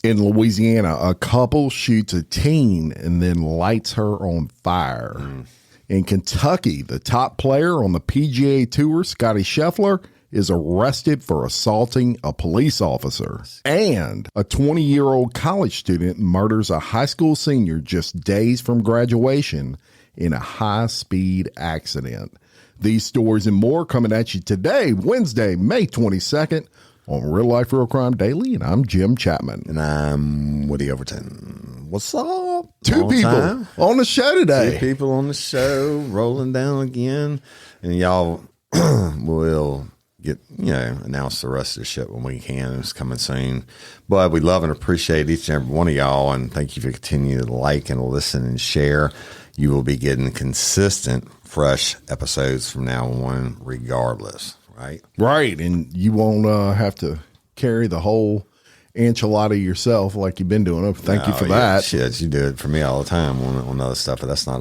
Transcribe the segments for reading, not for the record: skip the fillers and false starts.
In Louisiana, a couple shoots a teen and then lights her on fire. In Kentucky, the top player on the PGA Tour, Scottie Scheffler, is arrested for assaulting a police officer. And a 20-year-old college student murders a high school senior just days from graduation in a high-speed accident. These stories and more coming at you today, Wednesday, May 22nd, on Real Life Real Crime Daily, and I'm Jim Chapman. And I'm Woody Overton. What's up? Two people on the show today. Two people on the show, rolling down again. And y'all will get, announce the rest of the shit when we can. It's coming soon. But we love and appreciate each and every one of y'all, and thank you for continuing to like and listen and share. You will be getting consistent, fresh episodes from now on, regardless. Right. And you won't have to carry the whole enchilada yourself like you've been doing. Thank you for that. Shit, you do it for me all the time on other stuff, but that's not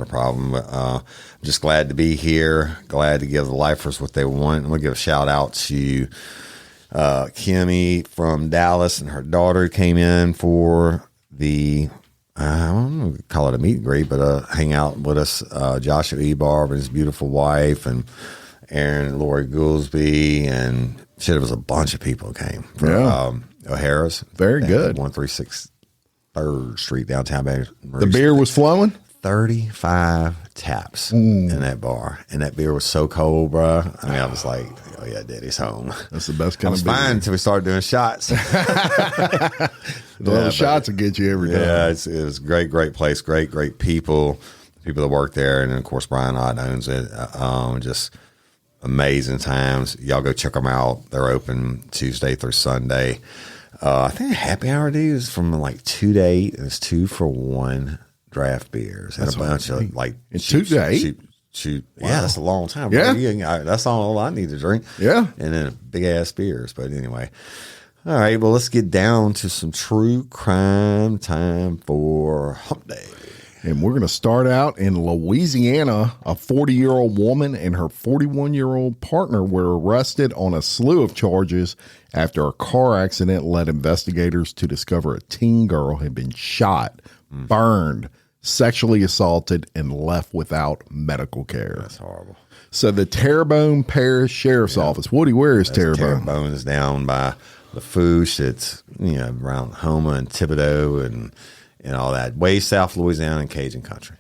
a problem. But I'm just glad to be here. Glad to give the lifers what they want. I'm gonna give a shout out to Kimmy from Dallas, and her daughter came in for the I don't know, call it a meet and greet, but hang out with us. Joshua Ebarb and his beautiful wife, and Aaron Lori Goolsby, and shit, it was a bunch of people came from O'Hara's. Very good. 136 3rd Street, downtown Baton Rouge. The beer was flowing? 35 taps in that bar. And that beer was so cold, bro. I mean, I was like, oh, yeah, Daddy's home. That's the best kind of beer. I was fine until we started doing shots. The shots will get you every time. Yeah, it was a great place, great people that work there. And then, of course, Brian Ott owns it. Just amazing times. Y'all go check them out. They're open Tuesday through Sunday. I think happy hour is from like 2 to 8. And it's 2 for 1 draft beers. And a bunch of like 2 to 8? Wow. Yeah, that's a long time. Yeah. That's all I need to drink. Yeah. And then big ass beers. But anyway. All right. Well, let's get down to some true crime time for Hump Day. And we're going to start out in Louisiana. A 40-year-old woman and her 41-year-old partner were arrested on a slew of charges after a car accident led investigators to discover a teen girl had been shot, burned, sexually assaulted, and left without medical care. That's horrible. So the Terrebonne Parish Sheriff's Office. Woody, where is Terrebonne? Terrebonne is down by the Fouche. It's around Houma and Thibodaux and all that, way south Louisiana and Cajun country.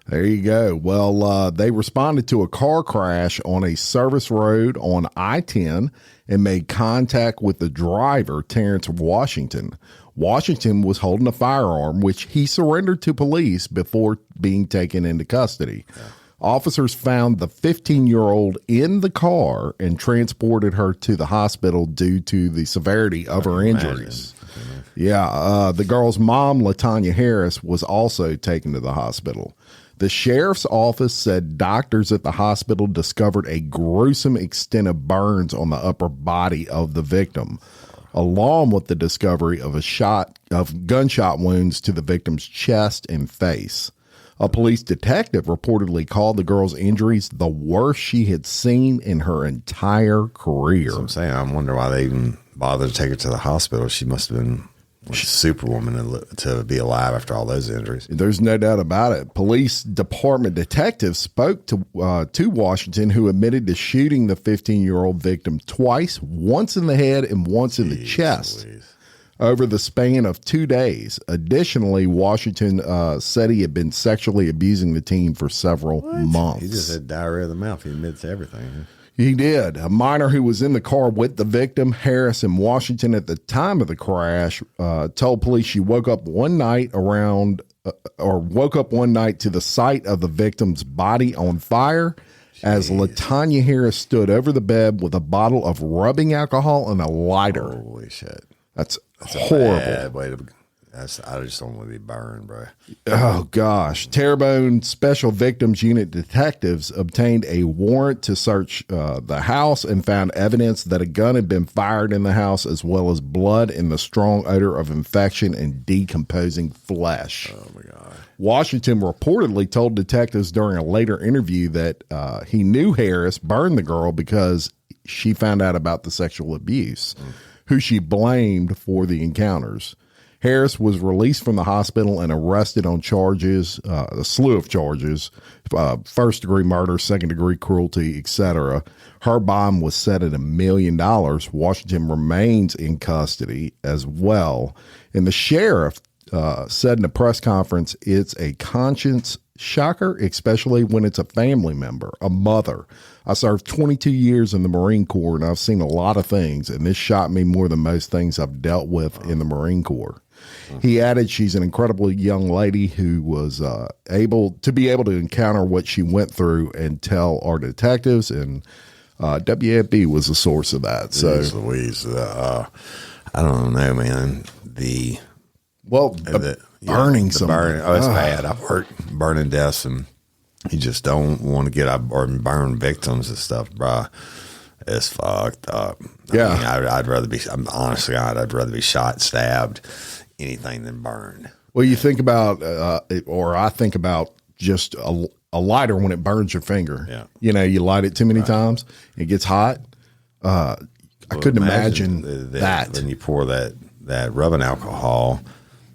There you go. Well, they responded to a car crash on a service road on I-10 and made contact with the driver, Terrence Washington. Washington was holding a firearm, which he surrendered to police before being taken into custody. Yeah. Officers found the 15-year-old in the car and transported her to the hospital due to the severity of her injuries. Yeah, the girl's mom, LaTanya Harris, was also taken to the hospital. The sheriff's office said doctors at the hospital discovered a gruesome extent of burns on the upper body of the victim, along with the discovery of gunshot wounds to the victim's chest and face. A police detective reportedly called the girl's injuries the worst she had seen in her entire career. That's what I'm saying. I wonder why they even bothered to take her to the hospital. She must have been superwoman to be alive after all those injuries. There's no doubt about it. Police department detectives spoke to Washington, who admitted to shooting the 15-year-old victim twice, once in the head and once in the chest, over the span of 2 days. Additionally, Washington said he had been sexually abusing the teen for several months. He just had diarrhea of the mouth. He admits everything. He did. A minor who was in the car with the victim, Harris, in Washington at the time of the crash, told police she woke up one night to the sight of the victim's body on fire. Jeez. As LaTanya Harris stood over the bed with a bottle of rubbing alcohol and a lighter. Holy shit. That's horrible. Bad way to I just don't want to be burned, bro. Oh, gosh. Terrebonne Special Victims Unit detectives obtained a warrant to search the house and found evidence that a gun had been fired in the house, as well as blood and the strong odor of infection and decomposing flesh. Oh, my God. Washington reportedly told detectives during a later interview that he knew Harris burned the girl because she found out about the sexual abuse, who she blamed for the encounters. Harris was released from the hospital and arrested on charges, a slew of charges, first-degree murder, second-degree cruelty, etc. Her bond was set at $1 million. Washington remains in custody as well. And the sheriff said in a press conference, it's a conscience shocker, especially when it's a family member, a mother. I served 22 years in the Marine Corps, and I've seen a lot of things, and this shocked me more than most things I've dealt with in the Marine Corps. He added she's an incredible young lady who was able to encounter what she went through and tell our detectives, and WFB was the source of that. So, Louise, I don't know, man. Burning some. It's bad. I've heard burning deaths, and you just don't want to get up or burn victims and stuff, bro. It's fucked up. Yeah. I mean, I'd rather be, honestly, I'd rather be shot, stabbed, anything than burned. Well, you think about, or I think about just a lighter when it burns your finger. Yeah. You know, you light it too many times, it gets hot. I couldn't imagine that. Then you pour that rubbing alcohol,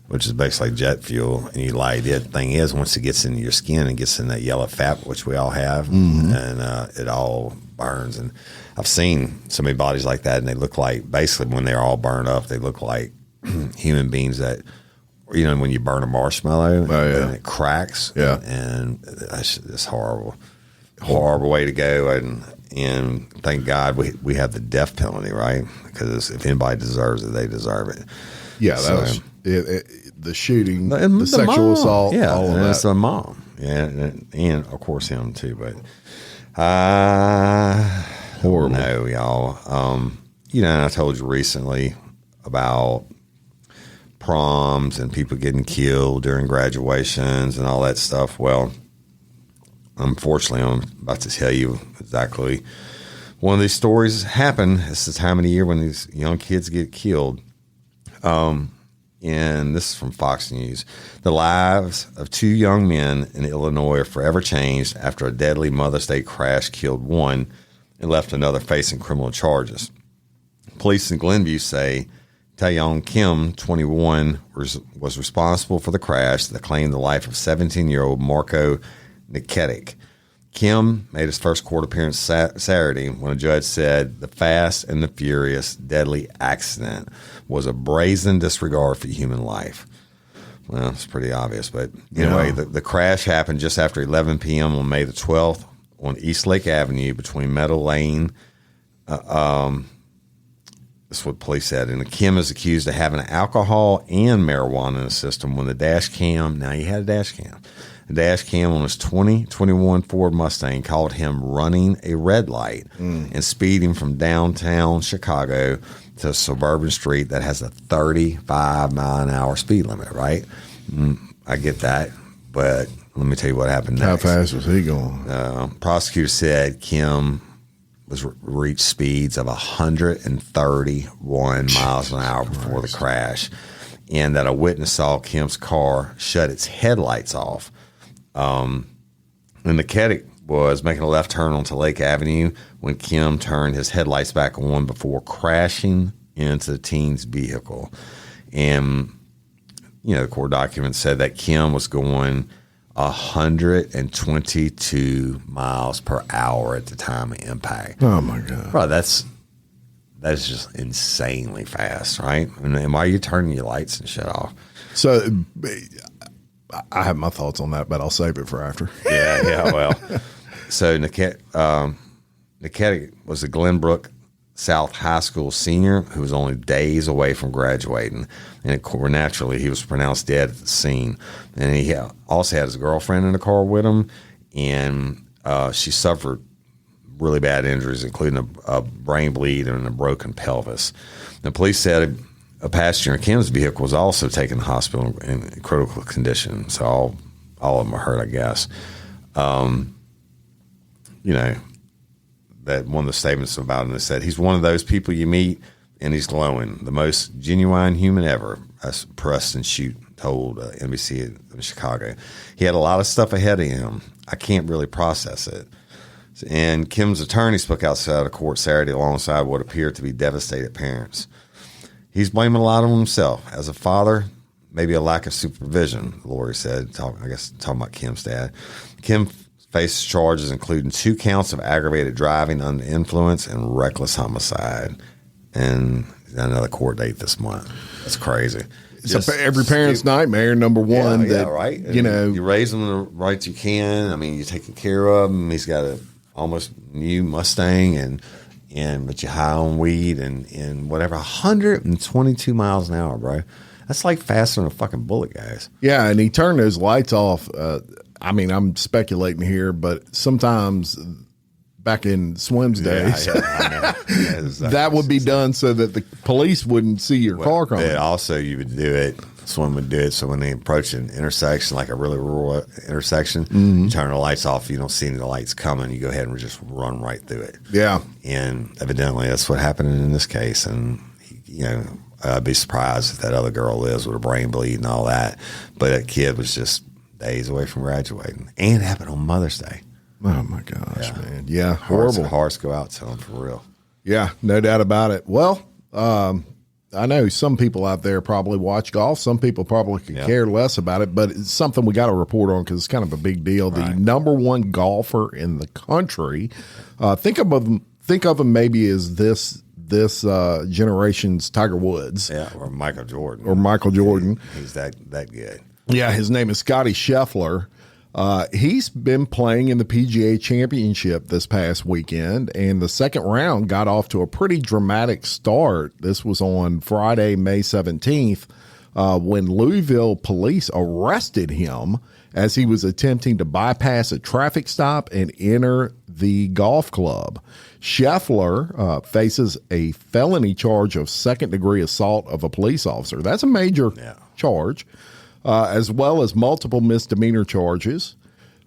which is basically jet fuel, and you light it. Thing is, once it gets into your skin and gets in that yellow fat, which we all have, and it all burns. And I've seen so many bodies like that, and they look like, basically when they're all burned up, they look like human beings that, you know, when you burn a marshmallow and it cracks. Yeah. And it's horrible. Horrible way to go. And thank God we have the death penalty, right? Because if anybody deserves it, they deserve it. Yeah, that was the shooting, the sexual assault, all of that. It's a mom. Yeah, and of course him too. But horrible. No, y'all. You know, I told you recently about proms and people getting killed during graduations and all that stuff. Well, unfortunately, I'm about to tell you exactly one of these stories happen. It's the time of the year when these young kids get killed. And this is from Fox News. The lives of two young men in Illinois are forever changed after a deadly Mother's Day crash killed one and left another facing criminal charges. Police in Glenview say Taeyong Kim, 21, was responsible for the crash that claimed the life of 17-year-old Marco Niketic. Kim made his first court appearance Saturday when a judge said the fast and the furious deadly accident was a brazen disregard for human life. Well, it's pretty obvious, but anyway, the crash happened just after 11 p.m. on May the 12th on East Lake Avenue between Meadow Lane. That's what police said. And Kim is accused of having alcohol and marijuana in the system when the dash cam, now he had a dash cam. The dash cam on his 2021 Ford Mustang caught him running a red light and speeding from downtown Chicago to a suburban street that has a 35-mile-an-hour speed limit, right? I get that, but let me tell you what happened next. How fast was he going? Prosecutors said Kim was reached speeds of 131 miles an hour before the crash, and that a witness saw Kim's car shut its headlights off. And Niketic was making a left turn onto Lake Avenue when Kim turned his headlights back on before crashing into the teen's vehicle. And, you know, the court document said that Kim was going 122 miles per hour at the time of impact. Oh, my God. Bro, that's just insanely fast, right? And why are you turning your lights and shit off? So I have my thoughts on that, but I'll save it for after. Yeah, well. So Niketic was a Glenbrook South High School senior who was only days away from graduating. And naturally, he was pronounced dead at the scene. And he also had his girlfriend in the car with him, and she suffered really bad injuries, including a brain bleed and a broken pelvis. The police said a passenger in Kim's vehicle was also taken to the hospital in critical condition. So all of them are hurt, I guess. You know, that one of the statements about him said he's one of those people you meet and he's glowing, the most genuine human ever, as Preston Shute told NBC in Chicago. He had a lot of stuff ahead of him. I can't really process it. And Kim's attorney spoke outside of court Saturday alongside what appeared to be devastated parents. He's blaming a lot on himself. As a father, maybe a lack of supervision, Lori said, talking about Kim's dad. Kim faces charges including 2 counts of aggravated driving under influence and reckless homicide. And another court date this month. That's crazy. It's every parent's nightmare, number one. Right. You raise them the right you can. I mean, you're taking care of him. He's got a almost new Mustang, but you high on weed and whatever. 122 miles an hour, bro. That's like faster than a fucking bullet, guys. Yeah, and he turned those lights off. I mean, I'm speculating here, but sometimes back in Swim's days, that would be done so that the police wouldn't see your car coming. Also, you would do it. Swim would do it. So when they approach an intersection, like a really rural intersection, you turn the lights off. You don't see any of the lights coming. You go ahead and just run right through it. Yeah. And evidently that's what happened in this case. And, I'd be surprised if that other girl lives with a brain bleed and all that. But that kid was just days away from graduating. And it happened on Mother's Day. Oh, my gosh, man. Yeah, horrible. Hearts go out to them for real. Yeah, no doubt about it. Well, I know some people out there probably watch golf. Some people probably could care less about it, but it's something we got to report on because it's kind of a big deal. Right. The number 1 golfer in the country. Think of him maybe as this generation's Tiger Woods. Yeah, or Michael Jordan. He's that good. Yeah, his name is Scottie Scheffler. He's been playing in the PGA Championship this past weekend, and the second round got off to a pretty dramatic start. This was on Friday, May 17th, when Louisville police arrested him as he was attempting to bypass a traffic stop and enter the golf club. Scheffler faces a felony charge of second-degree assault of a police officer. That's a major charge. As well as multiple misdemeanor charges,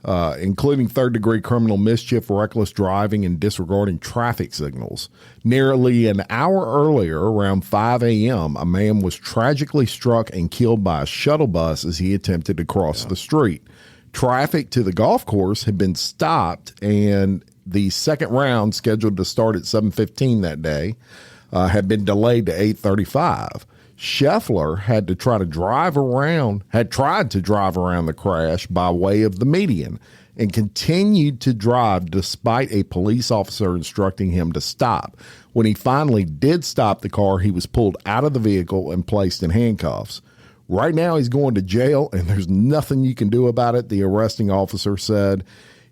including third-degree criminal mischief, reckless driving, and disregarding traffic signals. Nearly an hour earlier, around 5 a.m., a man was tragically struck and killed by a shuttle bus as he attempted to cross the street. Traffic to the golf course had been stopped, and the second round, scheduled to start at 7:15 that day, had been delayed to 8:35. Scheffler had tried to drive around the crash by way of the median and continued to drive despite a police officer instructing him to stop. When he finally did stop the car, he was pulled out of the vehicle and placed in handcuffs. Right now, he's going to jail, and there's nothing you can do about it, the arresting officer said,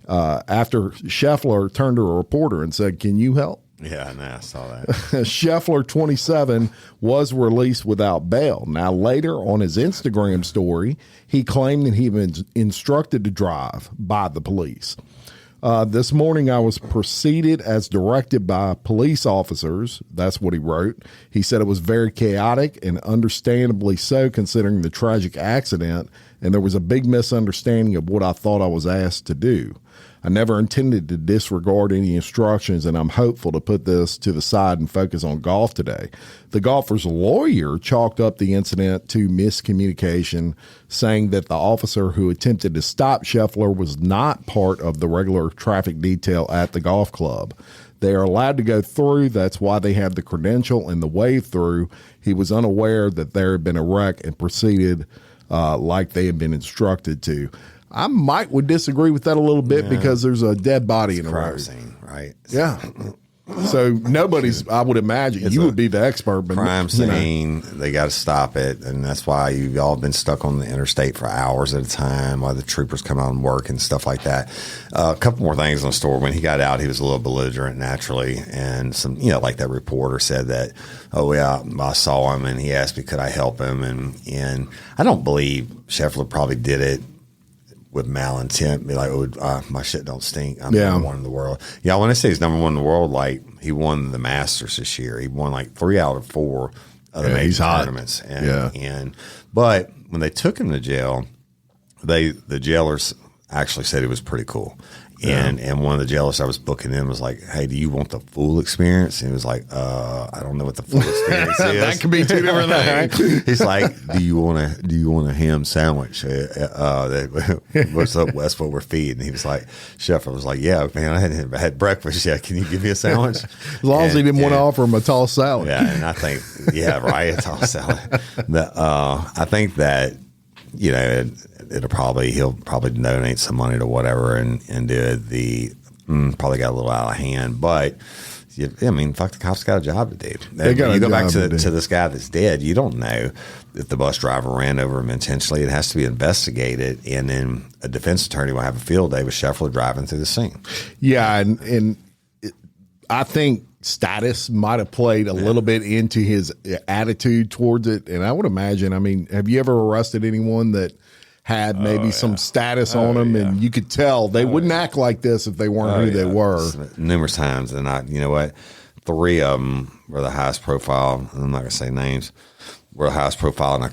after Scheffler turned to a reporter and said, "Can you help?" Yeah, I saw that. Scheffler, 27, was released without bail. Now, later on his Instagram story, he claimed that he had been instructed to drive by the police. This morning, I was proceeded as directed by police officers. That's what he wrote. He said it was very chaotic and understandably so, considering the tragic accident, and there was a big misunderstanding of what I thought I was asked to do. I never intended to disregard any instructions, and I'm hopeful to put this to the side and focus on golf today. The golfer's lawyer chalked up the incident to miscommunication, saying that the officer who attempted to stop Scheffler was not part of the regular traffic detail at the golf club. They are allowed to go through. That's why they have the credential and the wave through. He was unaware that there had been a wreck and proceeded like they had been instructed to. I would disagree with that a little bit because there's a dead body in the road. Scene, right? Yeah. So nobody's, I would imagine, you would be the expert. But crime scene, they got to stop it. And that's why you've all been stuck on the interstate for hours at a time while the troopers come out and work and stuff like that. A couple more things on the story. When he got out, he was a little belligerent naturally. And some, like that reporter said that, oh, yeah, I saw him and he asked me, could I help him? And I don't believe Scheffler probably did it with malintent, be like, oh, my shit don't stink. I'm number 1 in the world. Yeah, when I say he's number 1 in the world, like he won the Masters this year. He won like 3 out of 4 of the major tournaments. But when they took him to jail, the jailers actually said he was pretty cool. And one of the jailers I was booking in was like, "Hey, do you want the full experience?" And he was like, "I don't know what the full experience is." That could be two different things. He's like, "Do you want a ham sandwich? What's up? That's what we're feeding." He was like, Scheffler was like, "Yeah, man, I hadn't had breakfast yet. Can you give me a sandwich?" As long as he didn't want to offer him a tall salad. Yeah, and I think, a tall salad. I think that, he'll probably donate some money to whatever and do probably got a little out of hand, but fuck, the cops got a job to do. You go back to this guy that's dead. You don't know if the bus driver ran over him intentionally. It has to be investigated, and then a defense attorney will have a field day with Scheffler driving through the scene. Yeah, and I think status might have played a little bit into his attitude towards it, and I would imagine. Have you ever arrested anyone that had maybe some status on them, and you could tell they wouldn't act like this if they weren't who they were? Numerous times, and you know what? 3 of them were the highest profile. I'm not going to say names. Were the highest profile, and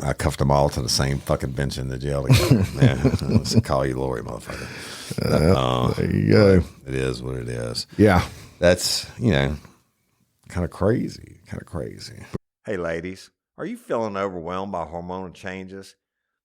I cuffed them all to the same fucking bench in the jail together. Let's call you Lori, motherfucker. There you go. It is what it is. Yeah. That's, kind of crazy. Hey, ladies, are you feeling overwhelmed by hormonal changes?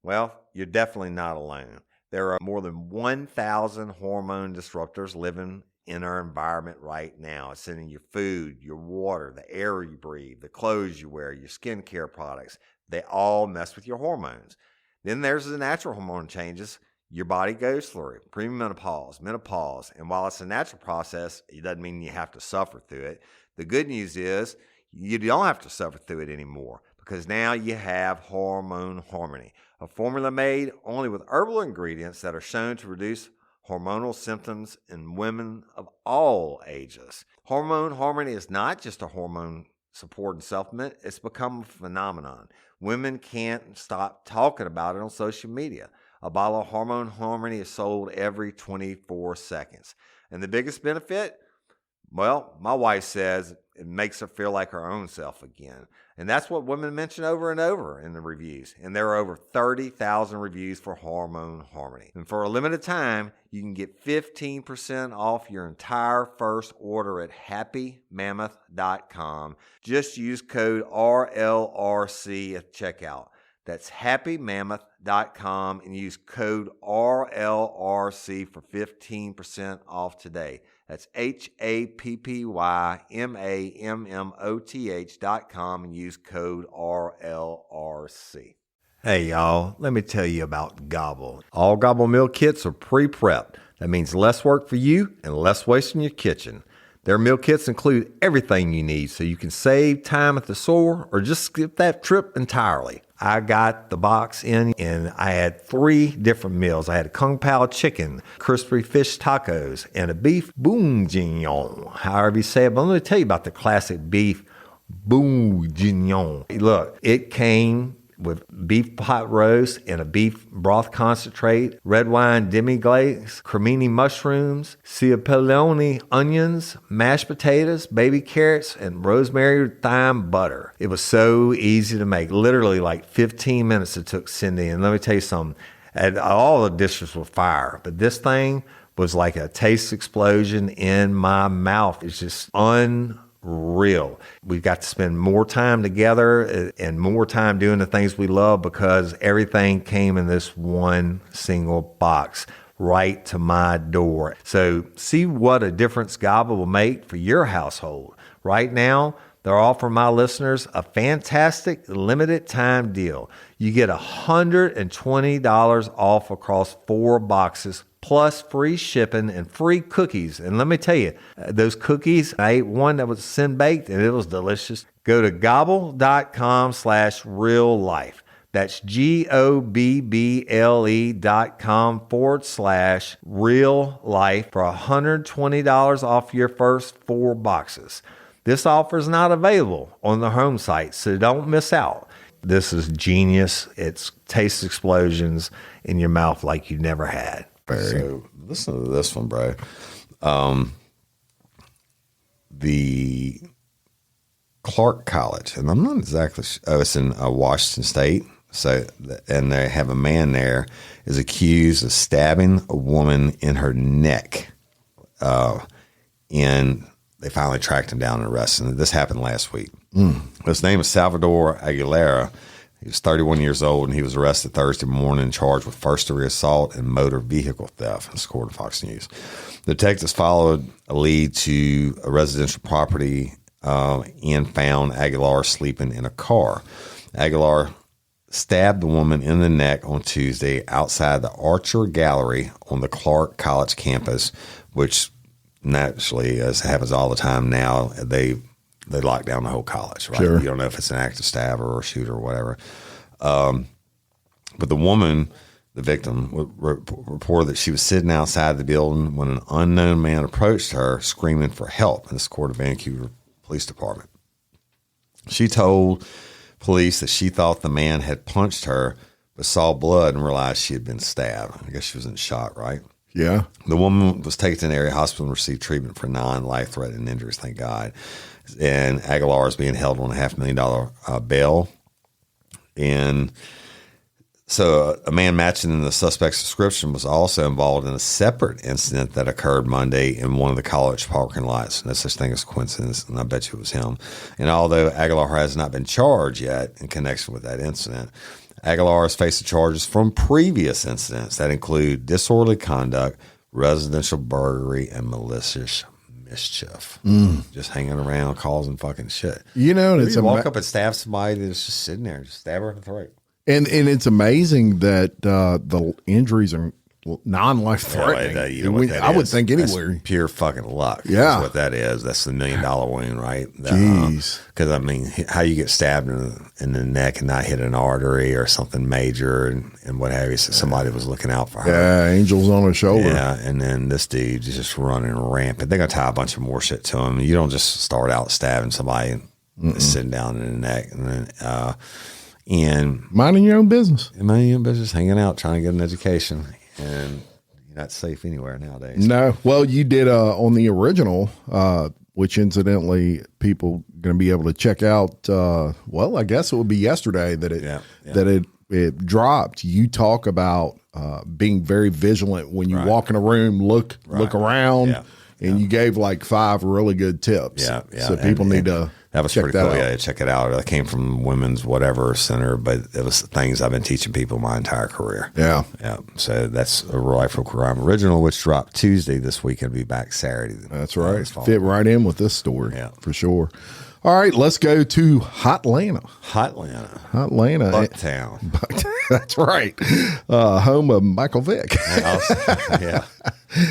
Well, you're definitely not alone. There are more than 1,000 hormone disruptors living in our environment right now. It's in your food, your water, the air you breathe, the clothes you wear, your skincare products. They all mess with your hormones. Then there's the natural hormone changes your body goes through: premenopause, menopause. And while it's a natural process, it doesn't mean you have to suffer through it. The good news is you don't have to suffer through it anymore, because now you have Hormone Harmony, a formula made only with herbal ingredients that are shown to reduce hormonal symptoms in women of all ages. Hormone Harmony is not just a hormone support and supplement. It's become a phenomenon. Women can't stop talking about it on social media. A bottle of Hormone Harmony is sold every 24 seconds. And the biggest benefit? Well, my wife says it makes her feel like her own self again. And that's what women mention over and over in the reviews. And there are over 30,000 reviews for Hormone Harmony. And for a limited time, you can get 15% off your entire first order at happymammoth.com. Just use code RLRC at checkout. That's happymammoth.com and use code RLRC for 15% off today. That's happymammoth.com and use code RLRC. Hey, y'all, let me tell you about Gobble. All Gobble meal kits are pre-prepped. That means less work for you and less waste in your kitchen. Their meal kits include everything you need so you can save time at the store or just skip that trip entirely. I got the box in and I had 3 different meals. I had a Kung Pao chicken, crispy fish tacos, and a beef bourguignon, however you say it. But let me tell you about the classic beef bourguignon. Look, it came with beef pot roast and a beef broth concentrate, red wine demi-glaze, cremini mushrooms, cipollone onions, mashed potatoes, baby carrots, and rosemary thyme butter. It was so easy to make. Literally like 15 minutes it took Cindy. And let me tell you something, all the dishes were fire, but this thing was like a taste explosion in my mouth. It's just unreal. We've got to spend more time together and more time doing the things we love because everything came in this one single box right to my door. So see what a difference Gobble will make for your household. Right now, they're offering my listeners a fantastic limited time deal. You get $120 off across 4 boxes plus free shipping and free cookies. And let me tell you, those cookies, I ate one that was sin baked and it was delicious. Go to gobble.com/real life. That's GOBBLE.com/real life for $120 off your first 4 boxes. This offer is not available on the home site, so don't miss out. This is genius. It's taste explosions in your mouth like you never had. So listen to this one, bro. The Clark College, and I'm not exactly it's in Washington State. So, and they have a man there is accused of stabbing a woman in her neck. And they finally tracked him down and arrested him. This happened last week. His name is Salvador Aguilera. He was 31 years old, and he was arrested Thursday morning, charged with first-degree assault and motor vehicle theft, as according to Fox News. The detectives followed a lead to a residential property and found Aguilar sleeping in a car. Aguilar stabbed the woman in the neck on Tuesday outside the Archer Gallery on the Clark College campus, which naturally, as happens all the time now, they lock down the whole college, right? Sure. You don't know if it's an active stabber or a shooter or whatever. But the woman, the victim, reported that she was sitting outside the building when an unknown man approached her screaming for help in the Court of Vancouver Police Department. She told police that she thought the man had punched her, but saw blood and realized she had been stabbed. I guess she was in shock, right? Yeah. The woman was taken to an area hospital and received treatment for non-life-threatening injuries, thank God. And Aguilar is being held on a $500,000 bail. And so a man matching in the suspect's description was also involved in a separate incident that occurred Monday in one of the college parking lots. No such thing as coincidence, and I bet you it was him. And although Aguilar has not been charged yet in connection with that incident, Aguilar has faced charges from previous incidents that include disorderly conduct, residential burglary, and malicious mischief. Just hanging around, causing fucking shit. You know, and it's you walk up and stab somebody that's just sitting there, just stab her in the throat. And it's amazing that the injuries are non-life threatening. You know what I would think anywhere. That's pure fucking luck. Yeah. That's what that is. That's the $1 million wound, right? Jeez. Because, I mean, how you get stabbed in the neck and not hit an artery or something major and what have you. So somebody was looking out for her. Yeah, angels on her shoulder. Yeah, and then this dude is just running rampant. They're going to tie a bunch of more shit to him. You don't just start out stabbing somebody sitting down in the neck. And minding your own business. Minding your own business, hanging out, trying to get an education. And you're not safe anywhere nowadays. No. Well, you did on the original, which incidentally people going to be able to check out. Well, I guess it would be yesterday that it dropped. You talk about being very vigilant when you walk in a room, look around, and you gave like 5 really good tips. Yeah. So people need to. That was pretty cool. Yeah, check it out. It came from Women's Whatever Center, but it was things I've been teaching people my entire career. Yeah. So that's a Rifle Crime Original, which dropped Tuesday this week and be back Saturday. That's right. Fit right in with this story. Yeah, for sure. All right, let's go to Hotlanta. Bucktown. That's right. Home of Michael Vick. Yeah.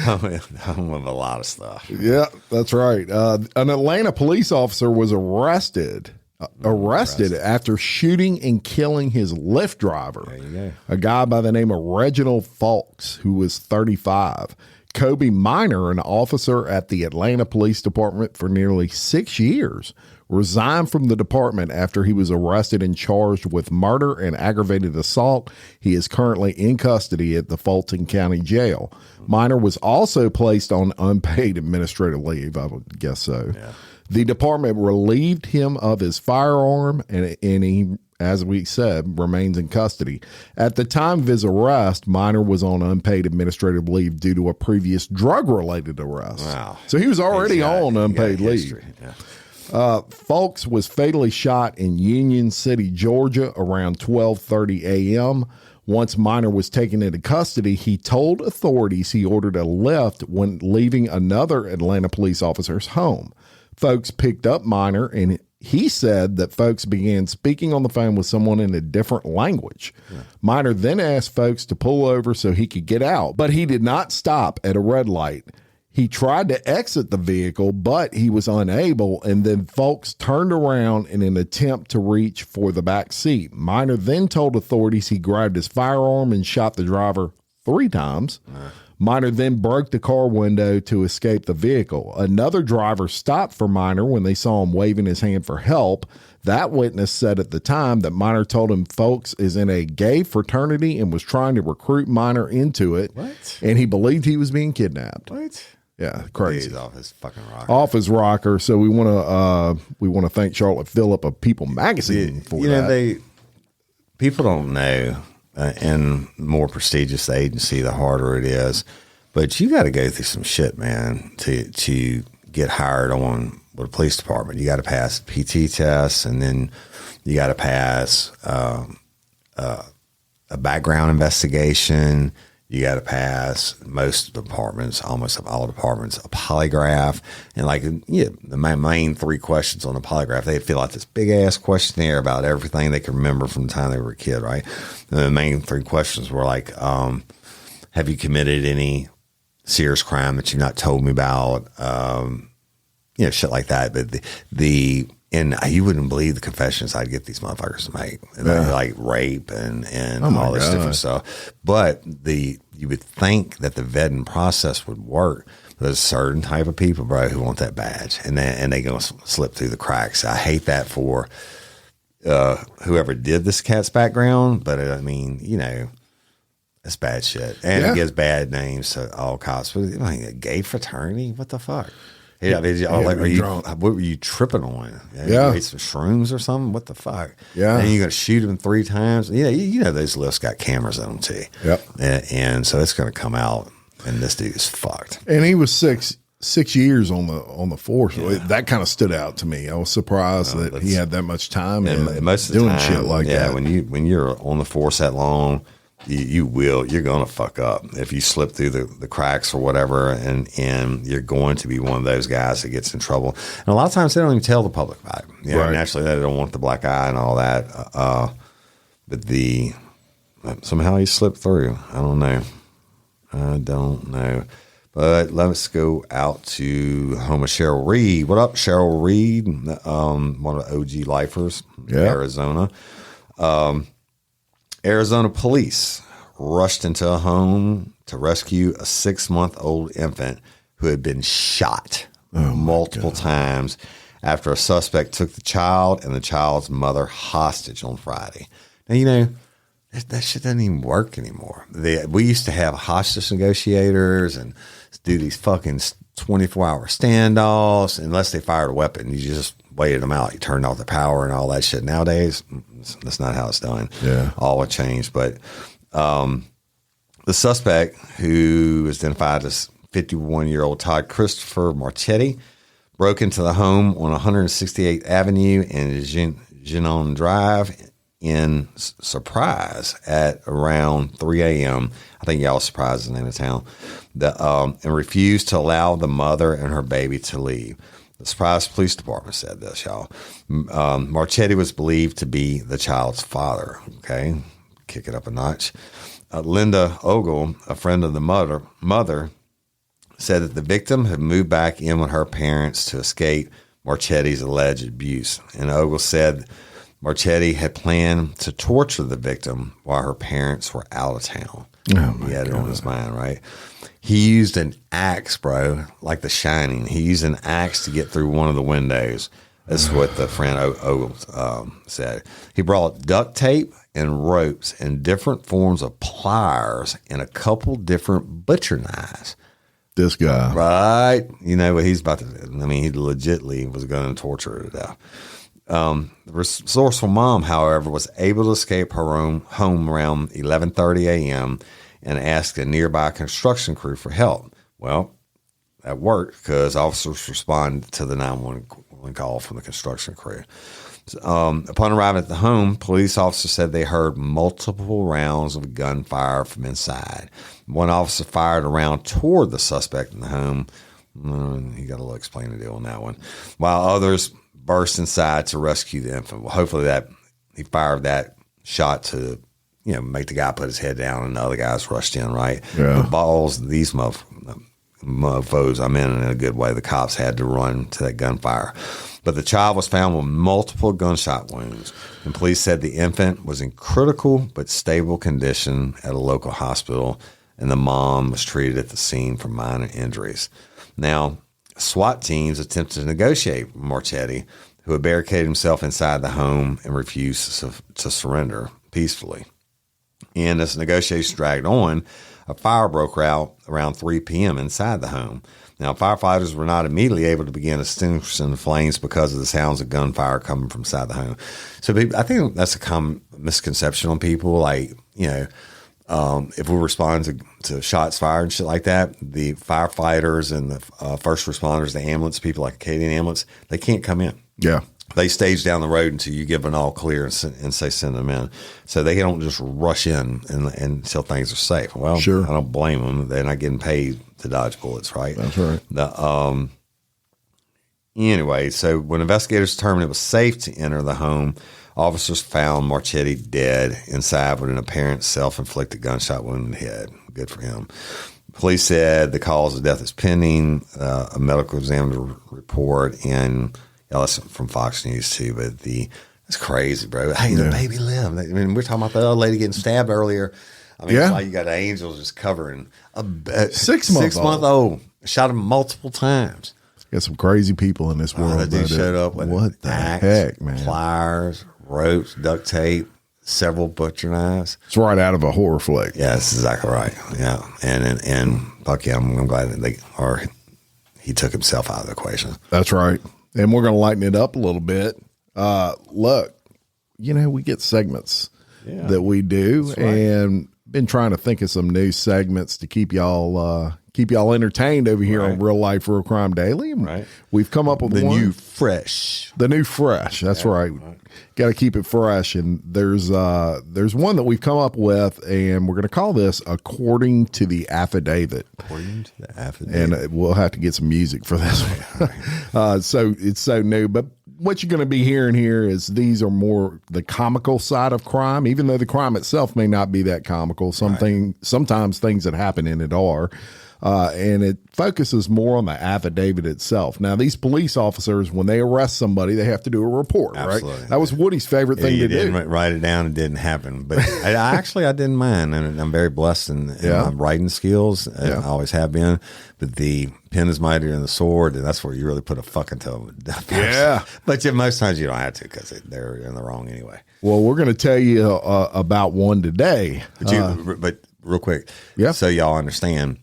Home of a lot of stuff. Yeah, that's right. An Atlanta police officer was arrested after shooting and killing his Lyft driver, there you go. A guy by the name of Reginald Fawkes, who was 35. Kobe Minor, an officer at the Atlanta Police Department for nearly 6 years, resigned from the department after he was arrested and charged with murder and aggravated assault. He is currently in custody at the Fulton County Jail. Minor was also placed on unpaid administrative leave, I would guess so. Yeah. The department relieved him of his firearm, and he, as we said, remains in custody. At the time of his arrest, Minor was on unpaid administrative leave due to a previous drug-related arrest. Wow. So he was already on unpaid leave. Yeah. Fawkes was fatally shot in Union City, Georgia, around 12:30 a.m. Once Minor was taken into custody, he told authorities he ordered a lift when leaving another Atlanta police officer's home. Folks picked up Minor, and he said that folks began speaking on the phone with someone in a different language. Yeah. Minor then asked folks to pull over so he could get out, but he did not stop at a red light. He tried to exit the vehicle, but he was unable, and then Fawkes turned around in an attempt to reach for the back seat. Minor then told authorities he grabbed his firearm and shot the driver 3 times. Minor then broke the car window to escape the vehicle. Another driver stopped for Minor when they saw him waving his hand for help. That witness said at the time that Minor told him Fawkes is in a gay fraternity and was trying to recruit Minor into it. What? And he believed he was being kidnapped. What? Yeah, crazy. He's off his fucking rocker. Off his rocker. So we want to thank Charlotte Phillip of People Magazine for that. You know, they, people don't know, and the more prestigious the agency, the harder it is. But you got to go through some shit, man, to get hired on with a police department. You got to pass PT tests, and then you got to pass a background investigation. You got to pass most departments, almost all departments, a polygraph. And the main 3 questions on the polygraph, they fill out this big ass questionnaire about everything they can remember from the time they were a kid, right? And the main 3 questions were like, have you committed any serious crime that you've not told me about? Shit like that. But and you wouldn't believe the confessions I'd get these motherfuckers to make, like rape and all this different stuff. But you would think that the vetting process would work. There's a certain type of people, bro, who want that badge, and they gonna slip through the cracks. I hate that for whoever did this cat's background, but I mean, it's bad shit, and it gives bad names to all cops. A gay fraternity? What the fuck? Yeah, what were you tripping on? You ate some shrooms or something? What the fuck? Yeah. And you're going to shoot him 3 times? Those lists got cameras in them too. Yep. And so it's going to come out, and this dude is fucked. And he was 6 years on the force. Yeah. That kind of stood out to me. I was surprised that he had that much time and most of the time, shit like that. When you're on the force that long, you're going to fuck up if you slip through the cracks or whatever, and you're going to be one of those guys that gets in trouble. And a lot of times they don't even tell the public about it. Right. Naturally, they don't want the black eye and all that. But somehow he slipped through. I don't know. But let's go out to home of Cheryl Reed. What up, Cheryl Reed? One of the OG lifers, Arizona. Arizona police rushed into a home to rescue a 6-month-old infant who had been shot multiple times after a suspect took the child and the child's mother hostage on Friday. Now, that shit doesn't even work anymore. We used to have hostage negotiators and do these fucking 24-hour standoffs. Unless they fired a weapon, you just waited them out. You turned off the power and all that shit. Nowadays, that's not how it's done. Yeah. All it changed. But the suspect, who is identified as 51-year-old Todd Christopher Marchetti, broke into the home on 168th Avenue and Genon Drive in Surprise at around 3 a.m. I think y'all Surprise is the name of town. And refused to allow the mother and her baby to leave. The Surprise Police Department said this, y'all. Marchetti was believed to be the child's father. Okay, kick it up a notch. Linda Ogle, a friend of the mother, said that the victim had moved back in with her parents to escape Marchetti's alleged abuse. And Ogle said Marchetti had planned to torture the victim while her parents were out of town. He had it on his mind, right? He used an axe, bro, like The Shining. He used an axe to get through one of the windows. That's what the friend Ogle said. He brought duct tape and ropes and different forms of pliers and a couple different butcher knives. This guy. Right. You know what he's about to do. I mean, he legitimately was going to torture her to death. The resourceful mom, however, was able to escape her home around 11:30 a.m. and asked a nearby construction crew for help. Well, that worked because officers responded to the 911 call from the construction crew. Upon arriving at the home, police officers said they heard multiple rounds of gunfire from inside. One officer fired a round toward the suspect in the home. You got to explain the deal on that one. While others burst inside to rescue the infant. Well, hopefully that he fired that shot to, make the guy put his head down and the other guys rushed in, right? Yeah. The balls, these mofos, I mean in a good way, the cops had to run to that gunfire. But the child was found with multiple gunshot wounds, and police said the infant was in critical but stable condition at a local hospital, and the mom was treated at the scene for minor injuries. Now, SWAT teams attempted to negotiate with Marchetti, who had barricaded himself inside the home and refused to surrender peacefully. And as negotiations dragged on, a fire broke out around 3 p.m. inside the home. Now, firefighters were not immediately able to begin extinguishing the flames because of the sounds of gunfire coming from inside the home. So I think that's a common misconception on people. Like, if we respond to shots fired and shit like that, the firefighters and the first responders, the ambulance people like Acadian Ambulance, they can't come in. Yeah. They stage down the road until you give an all clear and say send them in. So they don't just rush in until things are safe. Well, sure. I don't blame them. They're not getting paid to dodge bullets, right? That's right. Anyway, so when investigators determined it was safe to enter the home, officers found Marchetti dead inside with an apparent self-inflicted gunshot wound in the head. Good for him. Police said the cause of death is pending, a medical examiner report, and that's from Fox News too, but it's crazy, bro. Hey, the baby lived. I mean, we're talking about the other lady getting stabbed earlier. I mean, it's like you got angels just covering a 6-month-old. Shot him multiple times. Got some crazy people in this world. That dude showed up with what the heck, man? Pliers, ropes, duct tape, several butcher knives. It's right out of a horror flick. Yeah, that's exactly right. Yeah, and fuck yeah, I'm glad that he took himself out of the equation. That's right. And we're going to lighten it up a little bit. Look, we get segments that we do, right. And been trying to think of some new segments to keep y'all entertained over here on Real Life Real Crime Daily. Right. We've come up with the new fresh. That's right. Got to keep it fresh. And there's one that we've come up with, and we're going to call this According to the Affidavit. According to the Affidavit. And we'll have to get some music for this one. So it's so new. But what you're going to be hearing here is these are more the comical side of crime, even though the crime itself may not be that comical. Sometimes things that happen in it are. And it focuses more on the affidavit itself. Now, these police officers, when they arrest somebody, they have to do a report, Absolutely. Right? That was Woody's favorite thing to do. Write it down. It didn't happen. But I didn't mind. And I'm very blessed in my writing skills. I always have been. But the pen is mightier than the sword, and that's where you really put a fucking toe. Yeah. But most times you don't have to because they're in the wrong anyway. Well, we're going to tell you about one today. But real quick, so y'all understand,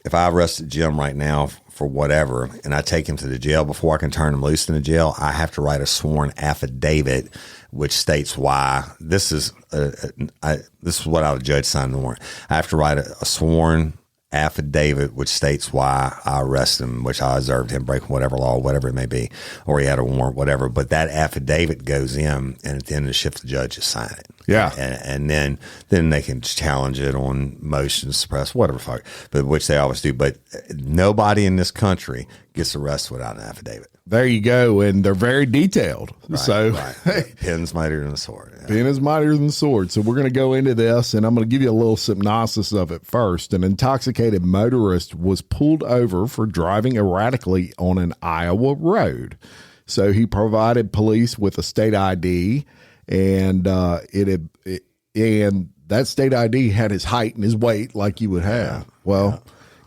if I arrested Jim right now for whatever, and I take him to the jail, before I can turn him loose in the jail, I have to write a sworn affidavit, which states why this is what I would judge sign the warrant. I have to write a sworn affidavit which states why I arrested him, which I observed him breaking whatever law, whatever it may be, or he had a warrant, whatever. But that affidavit goes in, and at the end of the shift, the judges sign it. Yeah, and then they can challenge it on motion to suppress, whatever fuck, but which they always do. But nobody in this country gets arrested without an affidavit. There you go, and they're very detailed. Pen's mightier than the sword. Yeah. Pen is mightier than the sword. So we're going to go into this, and I'm going to give you a little synopsis of it first. An intoxicated motorist was pulled over for driving erratically on an Iowa road. So he provided police with a state ID, and and that state ID had his height and his weight, like you would have.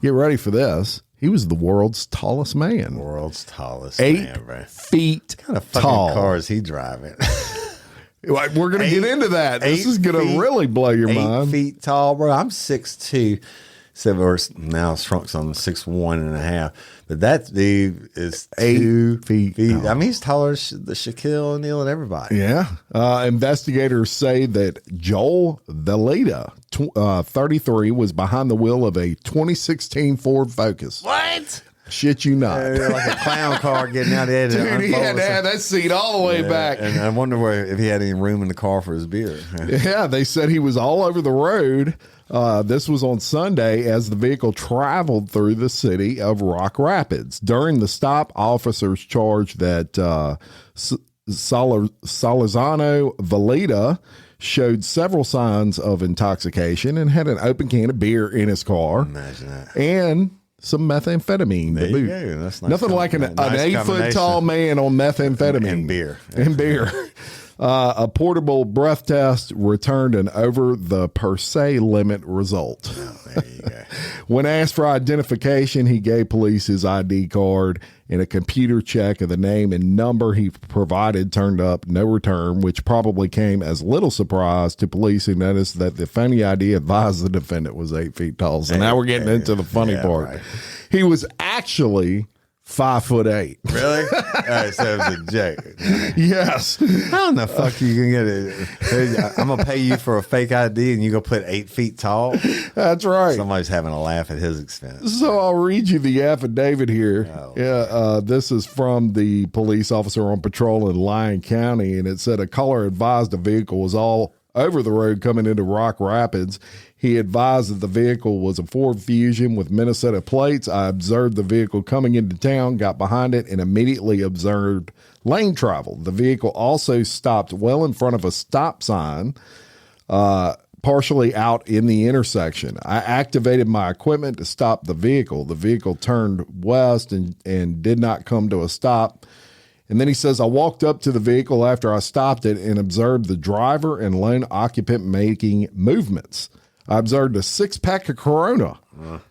Get ready for this. He was the world's tallest man. World's tallest 8 man, bro. feet What kind of fucking tall. car is he driving? We're going to get into that. This is going to really blow your 8 mind. 8 feet tall, bro. I'm 6'2". So now shrunk some 6'1.5". But that dude is 8 feet tall. I mean, he's taller than Shaquille O'Neal and everybody. Yeah. Investigators say that Joel Veleda, 33, was behind the wheel of a 2016 Ford Focus. What? Shit you not. Like a clown car getting out of there. Dude, he had to have that seat all the way back. And I wonder if he had any room in the car for his beer. Yeah, they said he was all over the road. This was on Sunday as the vehicle traveled through the city of Rock Rapids. During the stop, officers charged that Salazano Veleda showed several signs of intoxication and had an open can of beer in his car. Imagine that. And some methamphetamine there to boot. You go. That's nice. Nothing like an 8-foot-tall man on methamphetamine. And beer. And beer. A portable breath test returned an over the per se limit result. Oh, there you go. When asked for identification, he gave police his ID card, and a computer check of the name and number he provided turned up no return, which probably came as little surprise to police who noticed that the phony ID advised the defendant was 8 feet tall. So now we're getting into the funny part. Right. He was actually 5'8". Really? So it was a joke. Yes. How in the fuck are you going to get it? I'm going to pay you for a fake ID and you're going to put 8 feet tall? That's right. Somebody's having a laugh at his expense. So I'll read you the affidavit here. This is from the police officer on patrol in Lyon County, and it said a caller advised a vehicle was all over the road coming into Rock Rapids. He advised that the vehicle was a Ford Fusion with Minnesota plates. I observed the vehicle coming into town, got behind it, and immediately observed lane travel. The vehicle also stopped well in front of a stop sign, partially out in the intersection. I activated my equipment to stop the vehicle. The vehicle turned west and did not come to a stop. And then he says, I walked up to the vehicle after I stopped it and observed the driver and lane occupant making movements. I observed a 6-pack of Corona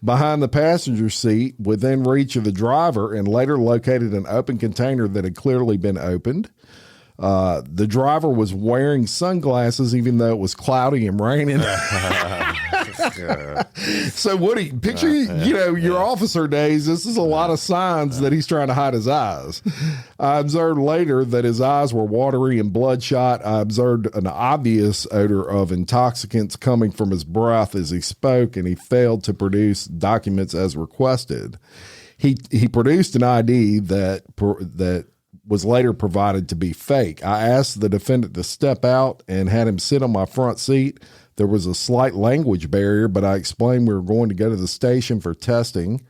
behind the passenger seat within reach of the driver, and later located an open container that had clearly been opened. The driver was wearing sunglasses even though it was cloudy and raining. So Woody, picture your officer days. This is a lot of signs that he's trying to hide his eyes. I observed later that his eyes were watery and bloodshot. I observed an obvious odor of intoxicants coming from his breath as he spoke, and he failed to produce documents as requested. He produced an ID that was later provided to be fake. I asked the defendant to step out and had him sit on my front seat. There was a slight language barrier, but I explained we were going to go to the station for testing.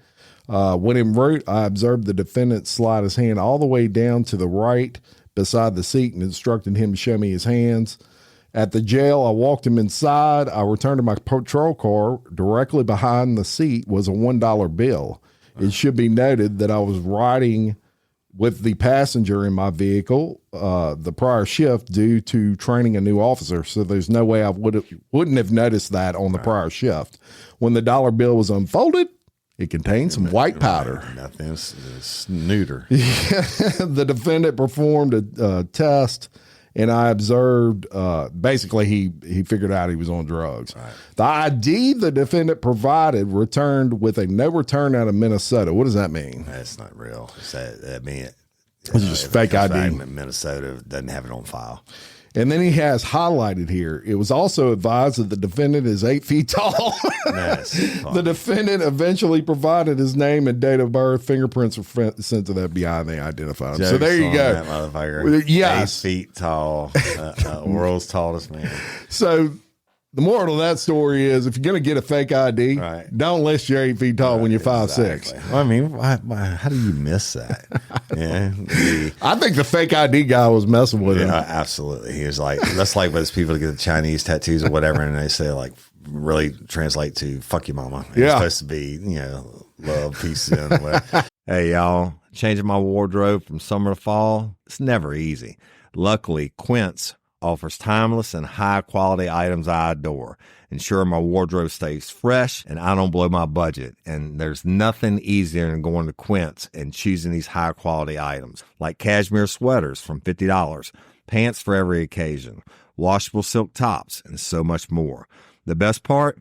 When en route, I observed the defendant slide his hand all the way down to the right beside the seat and instructed him to show me his hands. At the jail, I walked him inside. I returned to my patrol car. Directly behind the seat was a $1 bill. It should be noted that I was riding with the passenger in my vehicle the prior shift due to training a new officer. So there's no way I wouldn't have noticed that on the prior shift. When the dollar bill was unfolded, it contained some white powder. Nothing. It's neuter. The defendant performed a test, and I observed, basically he figured out he was on drugs. Right. The ID the defendant provided returned with a no return out of Minnesota. What does that mean? That's not real. It's just fake ID. Minnesota doesn't have it on file. And then he has highlighted here, it was also advised that the defendant is 8 feet tall. The defendant eventually provided his name and date of birth. Fingerprints were sent to the FBI, and they identified him. Jokes, so there you go. That motherfucker. Yes. 8 feet tall, world's tallest man. So the moral of that story is, if you're going to get a fake ID, don't list you're 8 feet tall when you're 5'6". Well, I mean, how do you miss that? I think the fake ID guy was messing with him. Absolutely. He was like, that's like those people that get the Chinese tattoos or whatever, and they say, like, really translate to "fuck your mama." It's supposed to be, love, peace, and whatever. Hey, y'all, changing my wardrobe from summer to fall, it's never easy. Luckily, Quince offers timeless and high-quality items I adore, ensuring my wardrobe stays fresh and I don't blow my budget. And there's nothing easier than going to Quince and choosing these high-quality items, like cashmere sweaters from $50, pants for every occasion, washable silk tops, and so much more. The best part?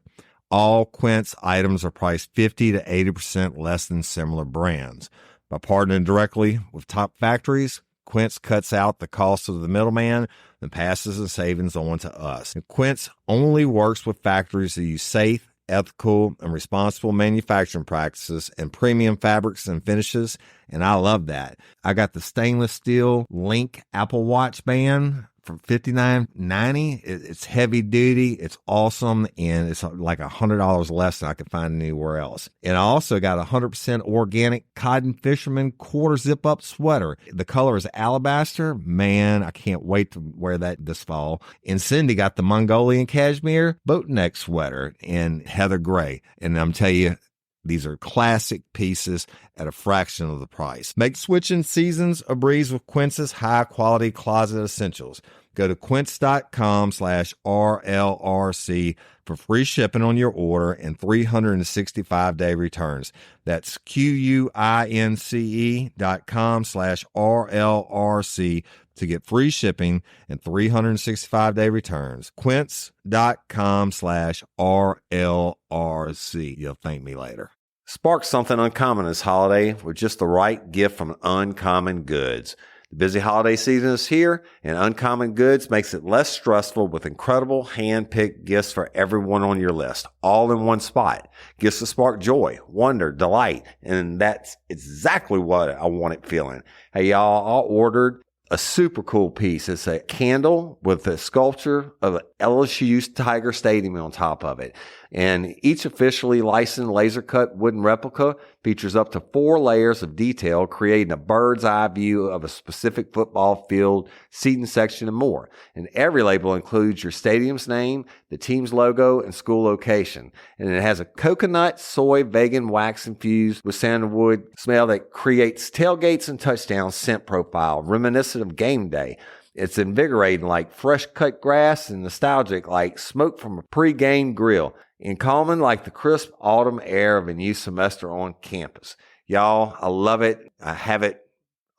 All Quince items are priced 50 to 80% less than similar brands. By partnering directly with top factories, Quince cuts out the cost of the middleman and passes the savings on to us. And Quince only works with factories that use safe, ethical, and responsible manufacturing practices and premium fabrics and finishes, and I love that. I got the stainless steel Link Apple Watch band for $59.90. It's heavy duty, it's awesome, and it's like $100 less than I could find anywhere else. And I also got a 100% organic cotton fisherman quarter zip up sweater. The color is alabaster. Man, I can't wait to wear that this fall. And Cindy got the Mongolian cashmere boat neck sweater in heather gray. And I'm telling you, these are classic pieces at a fraction of the price. Make switching seasons a breeze with Quince's high-quality closet essentials. Go to quince.com/RLRC for free shipping on your order and 365-day returns. That's QUINCE.com/RLRC to get free shipping and 365-day returns. Quince.com/RLRC. You'll thank me later. Spark something uncommon this holiday with just the right gift from Uncommon Goods. The busy holiday season is here, and Uncommon Goods makes it less stressful with incredible hand-picked gifts for everyone on your list, all in one spot. Gifts that spark joy, wonder, delight, and that's exactly what I wanted feeling. Hey, y'all, I ordered a super cool piece. It's a candle with a sculpture of an LSU's Tiger Stadium on top of it. And each officially licensed laser cut wooden replica features up to 4 layers of detail, creating a bird's eye view of a specific football field, seating section, and more. And every label includes your stadium's name, the team's logo, and school location. And it has a coconut, soy, vegan wax infused with sandalwood smell that creates tailgates and touchdown scent profile, reminiscent of game day. It's invigorating like fresh cut grass and nostalgic like smoke from a pre-game grill, and calming like the crisp autumn air of a new semester on campus. Y'all, I love it. I have it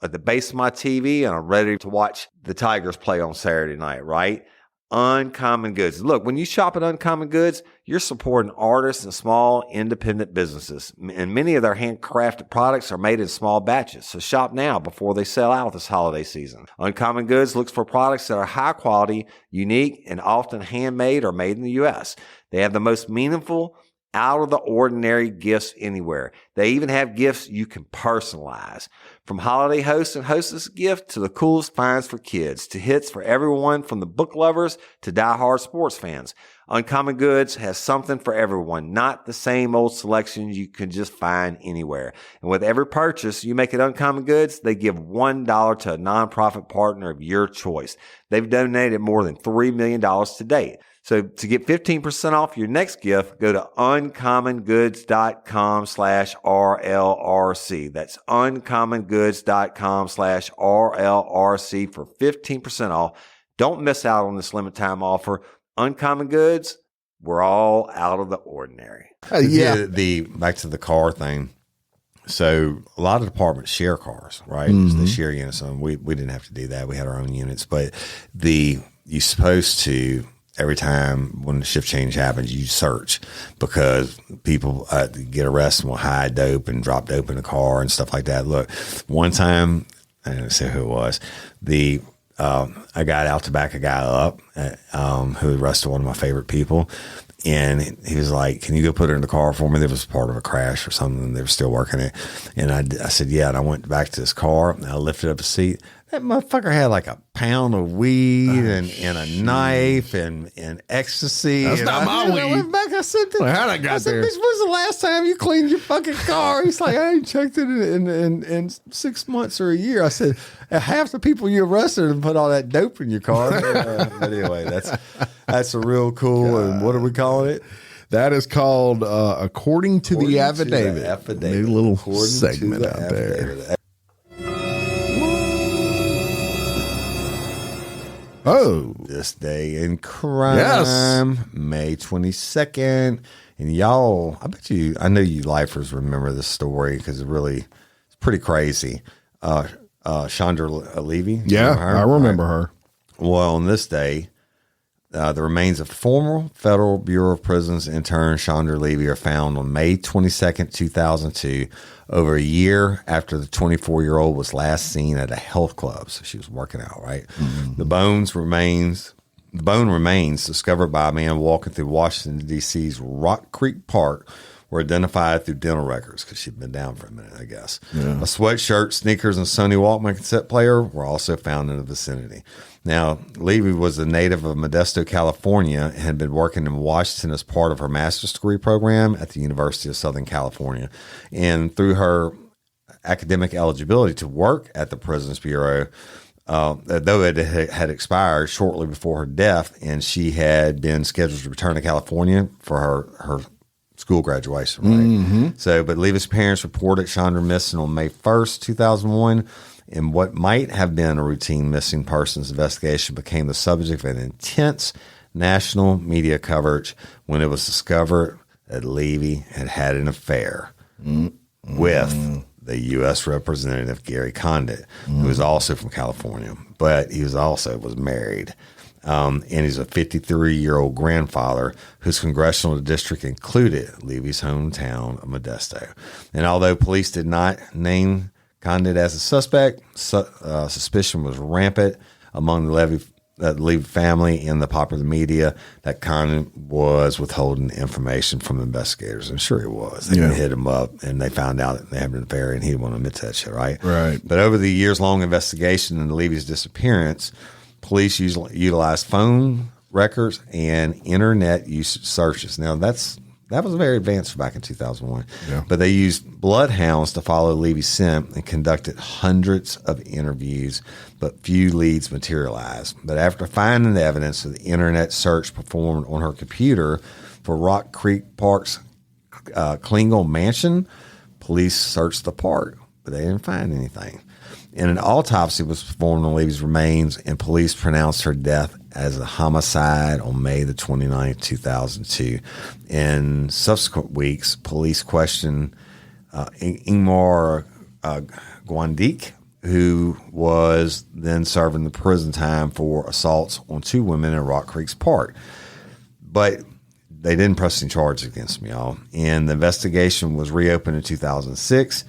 at the base of my TV, and I'm ready to watch the Tigers play on Saturday night, right? Uncommon Goods. Look, when you shop at Uncommon Goods, you're supporting artists and small independent businesses. And many of their handcrafted products are made in small batches. So shop now before they sell out this holiday season. Uncommon Goods looks for products that are high quality, unique, and often handmade or made in the U.S. They have the most meaningful, out of the ordinary gifts anywhere. They even have gifts you can personalize. From holiday hosts and hostess gift to the coolest finds for kids, to hits for everyone from the book lovers to diehard sports fans. Uncommon Goods has something for everyone, not the same old selections you can just find anywhere. And with every purchase you make at Uncommon Goods, they give $1 to a nonprofit partner of your choice. They've donated more than $3 million to date. So to get 15% off your next gift, go to uncommongoods.com/RLRC. That's uncommongoods.com/RLRC for 15% off. Don't miss out on this limited time offer. Uncommon Goods, we're all out of the ordinary. Back to the car thing. So a lot of departments share cars, right? Mm-hmm. So they share units. And we didn't have to do that. We had our own units, but you're supposed to. Every time when the shift change happens, you search because people get arrested and will hide dope and drop dope in the car and stuff like that. Look, one time, I didn't say who it was, I got out to back a guy up who arrested one of my favorite people. And he was like, "Can you go put it in the car for me?" There was part of a crash or something. They were still working it. And I said, "Yeah." And I went back to this car and I lifted up the seat. That motherfucker had like a pound of weed and a knife and ecstasy. That's not my weed. I went back. I said, "How'd I got there?" "Bitch, when's the last time you cleaned your fucking car?" He's like, "I ain't checked it in 6 months or a year." I said, "Half the people you arrested and put all that dope in your car." But anyway, that's a real cool. And what are we calling it? That is called According to the Affidavit. Affidavit. A little segment out there. Oh, this day in crime, yes. May 22nd. And y'all, I know you lifers remember this story because it's pretty crazy. Chandra Levy. Yeah, I remember her. Well, on this day, the remains of former Federal Bureau of Prisons intern Chandra Levy are found on May 22nd, 2002, over a year after the 24-year-old was last seen at a health club. So she was working out, right? Mm-hmm. The bone remains discovered by a man walking through Washington, D.C.'s Rock Creek Park were identified through dental records because she'd been down for a minute, I guess. Yeah. A sweatshirt, sneakers, and Sony Walkman cassette player were also found in the vicinity. Now, Levy was a native of Modesto, California, and had been working in Washington as part of her master's degree program at the University of Southern California. And through her academic eligibility to work at the Prisons Bureau, though it had expired shortly before her death, and she had been scheduled to return to California for her school graduation, right? Mm-hmm. So, but Levy's parents reported Chandra missing on May 1st, 2001, And what might have been a routine missing persons investigation became the subject of an intense national media coverage when it was discovered that Levy had had an affair with the U.S. Representative Gary Condit, who was also from California, but he was married. And he's a 53-year-old grandfather whose congressional district included Levy's hometown of Modesto. And although police did not name Condit as a suspect, suspicion was rampant among the Levy family and the popular media that Condit was withholding information from investigators. I'm sure he was. They hit him up, and they found out that they had an affair, and he didn't want to admit to that shit, right? Right. But over the years-long investigation into Levy's disappearance, police utilized phone records and internet usage searches. Now, that was very advanced back in 2001. Yeah. But they used bloodhounds to follow Levy's scent and conducted hundreds of interviews, but few leads materialized. But after finding the evidence of the internet search performed on her computer for Rock Creek Park's Klingel Mansion, police searched the park, but they didn't find anything. And an autopsy was performed on Levy's remains, and police pronounced her death as a homicide on May the 29th, 2002. In subsequent weeks, police questioned Ingmar Gwandik, who was then serving the prison time for assaults on 2 women in Rock Creek's Park. But they didn't press any charges against them, y'all. And the investigation was reopened in 2006.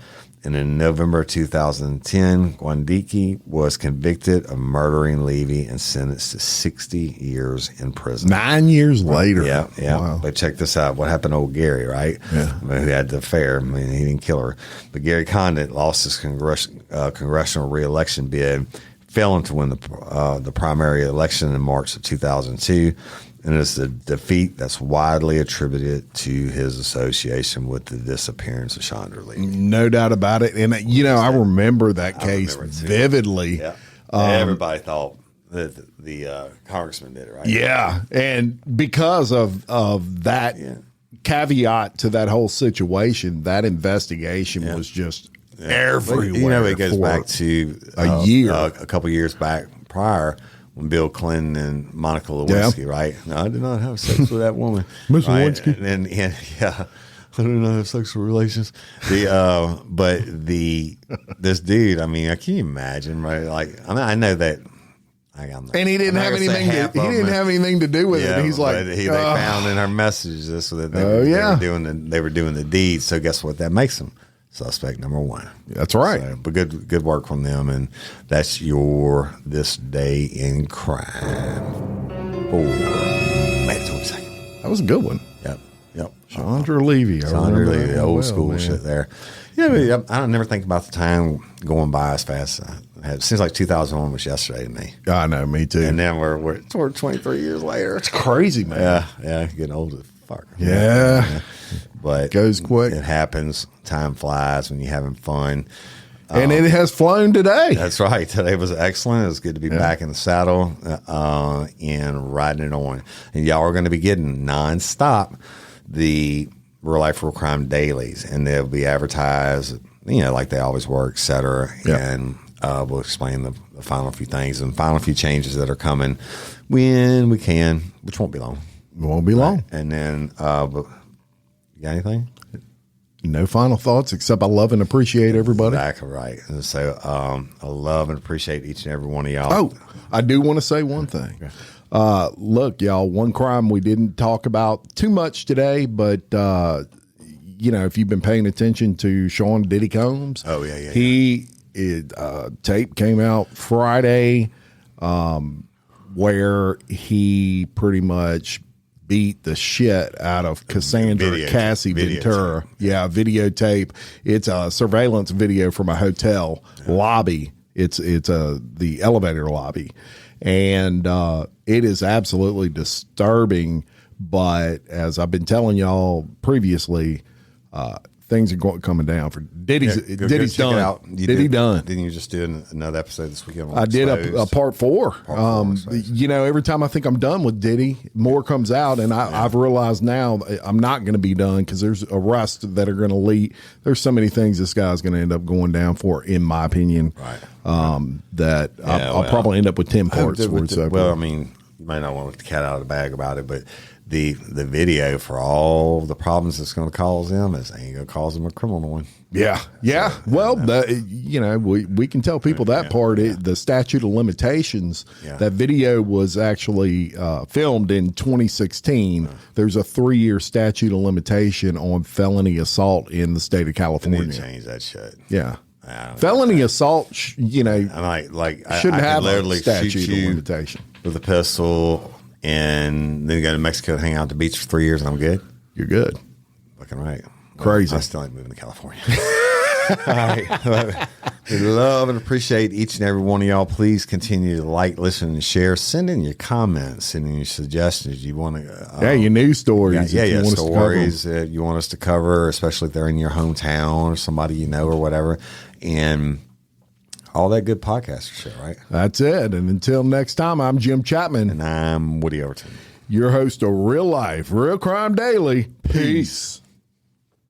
And in November 2010, Gwandiki was convicted of murdering Levy and sentenced to 60 years in prison. 9 years later. Yeah. Wow. But check this out. What happened to old Gary, right? Yeah. I mean, who had the affair. I mean, he didn't kill her. But Gary Condit lost his congressional reelection bid, failing to win the primary election in March of 2002. And it's the defeat that's widely attributed to his association with the disappearance of Chandra Levy. No doubt about it. And, I remember that case vividly. Yeah. Everybody thought that the congressman did it, right? Yeah. And because of that caveat to that whole situation, that investigation was just everywhere. It goes back to a year. A couple years back prior, when Bill Clinton and Monica Lewinsky, right? No, I did not have sex with that woman. Miss right? Lewinsky. And I did not have sexual relations. But this dude, I mean, I can't imagine, right? Like, I know that. And he didn't have anything. He didn't have anything to do with it. He's like, they found in her messages this that they were doing the deed. So guess what? That makes them suspect number 1. That's right. So, but good work from them, and that's This Day in Crime. May 22nd. That was a good one. Yep. Chandra Levy. Chandra Levy, old school shit there. Yeah, I don't never think about the time going by as fast. It seems like 2001 was yesterday to me. I know, me too. And then we're 23 years later. It's crazy, man. Yeah, getting old as fuck. Yeah. But goes quick. It happens. Time flies when you're having fun. And it has flown today. That's right. Today was excellent. It was good to be back in the saddle and riding it on. And y'all are going to be getting nonstop the Real Life Real Crime dailies, and they'll be advertised, like they always were, et cetera. Yep. And we'll explain the final few things and final few changes that are coming when we can, which won't be long. It won't be long. And then, but you got anything? No final thoughts except I love and appreciate everybody. Exactly right. And so I love and appreciate each and every one of y'all. Oh, I do want to say one thing. Look, y'all, one crime we didn't talk about too much today, but, if you've been paying attention to Sean Diddy Combs. Oh, yeah. He tape came out Friday where he pretty much beat the shit out of Cassandra Cassie Ventura. Yeah, videotape. It's a surveillance video from a hotel lobby. It's the elevator lobby, and it is absolutely disturbing. But as I've been telling y'all previously, things are coming down for Diddy's. Go Diddy's check it done. out. Diddy done. Didn't you just do another episode this weekend? I did a part 4. Part 4, you know, every time I think I'm done with Diddy, more comes out, and I've realized now I'm not going to be done because there's arrests that are going to lead. There's so many things this guy's going to end up going down for, in my opinion. Right. That I'll probably end up with 10 parts. Well, I mean, you might not want to let the cat out of the bag about it, but the video for all the problems it's going to cause them ain't going to cause them a criminal one. Yeah. So, well, you know, we can tell people that part. The statute of limitations. That video was actually filmed in 2016. There's a 3-year statute of limitation on felony assault in the state of California. They need to change that shit. Yeah. Felony assault, you know, shouldn't have a statute of limitation with a pistol. And then you go to Mexico to hang out at the beach for 3 years, and I'm good. You're good. Looking right. Crazy. I still ain't moving to California. All right. We love and appreciate each and every one of y'all. Please continue to like, listen, and share. Send in your comments. Send in your suggestions. You want to... your news stories. Stories that you want us to cover, especially if they're in your hometown or somebody you know or whatever. And... all that good podcast shit, right? That's it. And until next time, I'm Jim Chapman. And I'm Woody Overton. Your host of Real Life, Real Crime Daily. Peace.